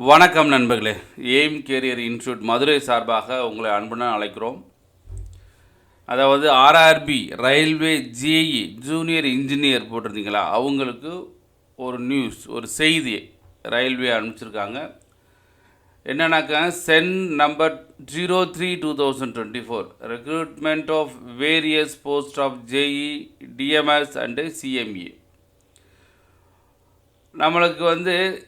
வணக்கம் நண்பர்களே. Aim career institute Madurai சார்பாக உங்களை அன்புடன் அழைக்கிறோம். அதாவது RRB railway JE junior engineer போட்டிருந்தீங்களா, அவங்களுக்கு ஒரு நியூஸ், ஒரு செய்தி ரயில்வே அனுப்பிச்சிருக்காங்க. என்னன்னாக்கா, CEN number 03/2024 recruitment of various post of JE DMS and CME. நம்மளுக்கு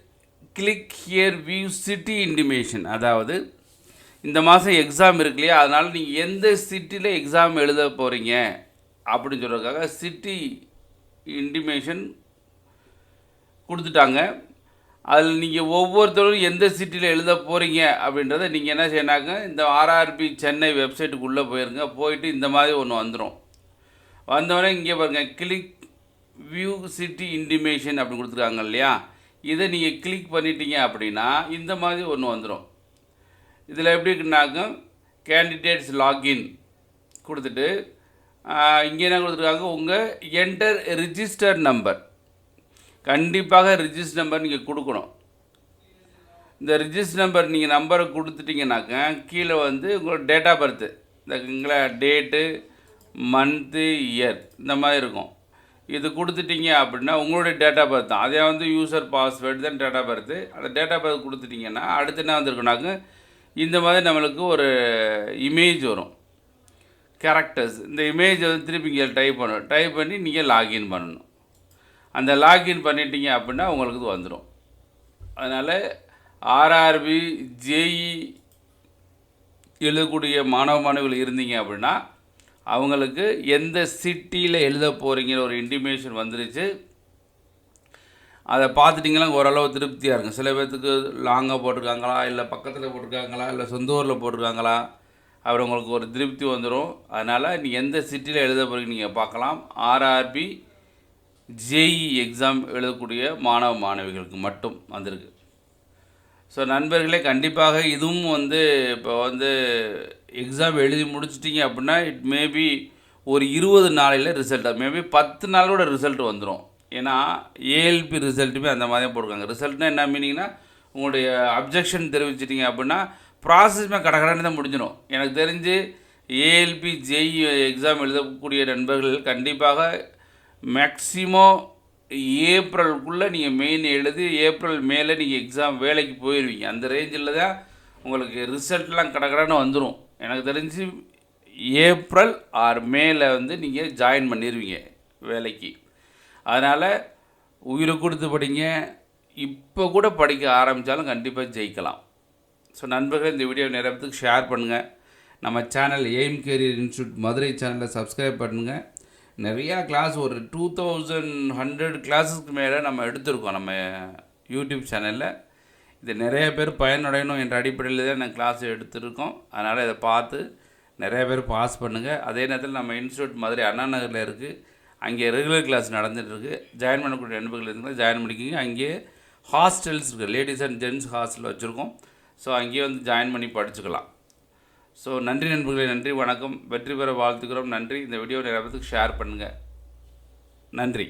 click here view city intimation. அதாவது இந்த மாதம் எக்ஸாம் இருக்கு இல்லையா, அதனால் நீங்கள் எந்த சிட்டியில் எக்ஸாம் எழுத போகிறீங்க அப்படின்னு சொல்கிறதுக்காக சிட்டி இன்டிமேஷன் கொடுத்துட்டாங்க. அதில் நீங்கள் ஒவ்வொருத்தரும் எந்த சிட்டியில் எழுத போகிறீங்க அப்படின்றத நீங்கள் என்ன செய்யணாங்க, இந்த ஆர்ஆர்பி சென்னை வெப்சைட்டுக்குள்ளே போயிருங்க. போயிட்டு இந்த மாதிரி ஒன்று வந்துடும். வந்தோடனே இங்கே பாருங்கள், கிளிக் வியூ சிட்டி இன்டிமேஷன் அப்படின்னு கொடுத்துருக்காங்க இல்லையா, இதை நீங்கள் கிளிக் பண்ணிட்டீங்க அப்படின்னா இந்த மாதிரி ஒன்று வந்துடும். இதில் எப்படி இருக்குன்னாக்க, கேண்டிடேட்ஸ் லாகின் கொடுத்துட்டு இங்கே என்ன கொடுத்துருக்காங்க, உங்கள் என்டர் ரிஜிஸ்டர் நம்பர். கண்டிப்பாக ரிஜிஸ்டர் நம்பர் நீங்கள் கொடுக்கணும். இந்த ரிஜிஸ்டர் நம்பர் நீங்கள் நம்பரை கொடுத்துட்டிங்கனாக்க கீழே உங்களோட டேட் ஆஃப் பர்த்து, இந்த டேட்டு, மந்த்து, இயர் இந்த மாதிரி இருக்கும். இது கொடுத்துட்டீங்க அப்படின்னா உங்களுடைய டேட் ஆஃப் பர்த் தான். அதே யூசர் பாஸ்வேர்டு தான் டேட் ஆஃப் பர்த்து. அந்த டேட் ஆஃப் பர்த் கொடுத்துட்டிங்கன்னா அடுத்து என்ன வந்திருக்குனாக்க, இந்த மாதிரி நம்மளுக்கு ஒரு இமேஜ் வரும், கேரக்டர்ஸ். இந்த இமேஜ் திருப்பி இங்கே டைப் பண்ணி நீங்கள் லாகின் பண்ணணும். அந்த லாகின் பண்ணிட்டீங்க அப்படின்னா உங்களுக்கு வந்துடும். அதனால் ஆர்ஆர்பி ஜேஇ எழுதக்கூடிய மாணவர்கள் இருந்தீங்க அப்படின்னா அவங்களுக்கு எந்த சிட்டியில் எழுத போகிறீங்கிற ஒரு இன்டிமேஷன் வந்துருச்சு. அதை பார்த்துட்டிங்கன்னா ஓரளவு திருப்தியாக இருக்கும். சில பேர்த்துக்கு லாங்காக போட்டிருக்காங்களா, இல்லை பக்கத்தில் போட்டிருக்காங்களா, இல்லை சொந்த ஊரில் போட்டிருக்காங்களா, அப்படி உங்களுக்கு ஒரு திருப்தி வந்துடும். அதனால் நீங்கள் எந்த சிட்டியில் எழுத போகிறீங்க நீங்கள் பார்க்கலாம். ஆர்ஆர்பி ஜேஇ எக்ஸாம் எழுதக்கூடிய மாணவிகளுக்கு மட்டும் வந்திருக்கு. ஸோ நண்பர்களே, கண்டிப்பாக இதுவும் இப்போ எக்ஸாம் எழுதி முடிச்சிட்டிங்க அப்படின்னா இட் மேபி ஒரு 20 நாளையில் ரிசல்ட், மேபி 10 நாளோட ரிசல்ட் வந்துடும். ஏன்னா ஏஎல்பி ரிசல்ட்டுமே அந்த மாதிரி தான் போட்டிருக்காங்க. ரிசல்ட்னால் என்ன மீனிங்னா, உங்களுடைய அப்ஜெக்ஷன் தெரிவிச்சிட்டிங்க அப்படின்னா ப்ராசஸ்மே கடகடன்னு தான் முடிஞ்சிடும். எனக்கு தெரிஞ்சு ஏஎல்பி ஜேஇ எக்ஸாம் எழுதக்கூடிய நண்பர்கள் கண்டிப்பாக மேக்ஸிமம் ஏப்ரலுக்குள்ளே நீங்கள் மெயின் எழுதி ஏப்ரல் மேலே நீங்கள் எக்ஸாம் வேலைக்கு போயிடுவீங்க. அந்த ரேஞ்சில் தான் உங்களுக்கு ரிசல்ட்லாம் கடகடன்னு வந்துடும். எனக்கு தெரிஞ்சு ஏப்ரல் ஆர் மேல நீங்கள் ஜாயின் பண்ணிடுவீங்க வேலைக்கு. அதனால் உயிரை கொடுத்து படிங்க. இப்போ கூட படிக்க ஆரம்பித்தாலும் கண்டிப்பாக ஜெயிக்கலாம். ஸோ நண்பர்கள், இந்த வீடியோ நிறைய பேருக்கு ஷேர் பண்ணுங்கள். நம்ம channel aim career institute Madurai சேனலில் சப்ஸ்கிரைப் பண்ணுங்கள். நிறையா கிளாஸ், ஒரு 2100 கிளாஸஸ்க்கு மேலே நம்ம எடுத்திருக்கோம் நம்ம யூடியூப் சேனலில். இது நிறைய பேர் பயனடையணும் என்ற அடிப்படையில் தான் நான் கிளாஸ் எடுத்துருக்கோம். அதனால் இதை பார்த்து நிறைய பேர் பாஸ் பண்ணுங்கள். அதே நேரத்தில் நம்ம இன்ஸ்டியூட் மதுரை அண்ணா நகரில் இருக்குது. அங்கே ரெகுலர் கிளாஸ் நடந்துகிட்ருக்கு. ஜாயின் பண்ணக்கூடிய நண்பர்கள் இருந்தால் ஜாயின் பண்ணிக்கிங்க. அங்கேயே ஹாஸ்டல்ஸ் இருக்குது, லேடிஸ் அண்ட் ஜென்ட்ஸ் ஹாஸ்டல் வச்சுருக்கோம். ஸோ அங்கேயே ஜாயின் பண்ணி படிச்சுக்கலாம். ஸோ நன்றி நண்பர்களே, நன்றி, வணக்கம். வெற்றி பெற வாழ்த்துக்கிறோம். நன்றி. இந்த வீடியோ நிறைய பேருக்கு ஷேர் பண்ணுங்கள். நன்றி.